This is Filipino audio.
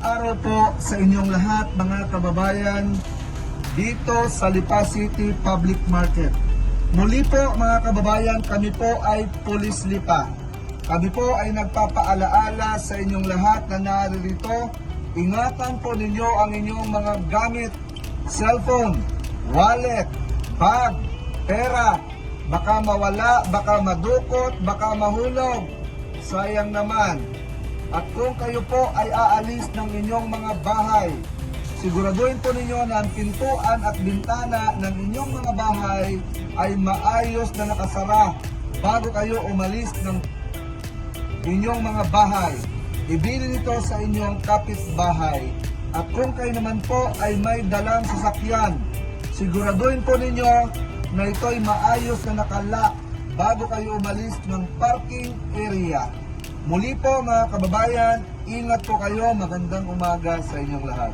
araw po sa inyong lahat mga kababayan dito sa Lipa City Public Market. Muli po mga kababayan, kami po ay Pulis Lipa. Kami po ay nagpapaalaala sa inyong lahat na naririto. Ingatan po ninyo ang inyong mga gamit, cellphone, wallet, bag, pera. Baka mawala, baka madukot, baka mahulog. Sayang naman. At kung kayo po ay aalis ng inyong mga bahay, siguraduhin po ninyo na ang pintuan at bintana ng inyong mga bahay ay maayos na nakasara bago kayo umalis ng inyong mga bahay. Ibili nito sa inyong kapitbahay. At kung kayo naman po ay may dalang sasakyan, siguraduhin po ninyo na ito'y maayos na nakalock bago kayo umalis ng parking area. Muli po mga kababayan, ingat po kayo. Magandang umaga sa inyong lahat.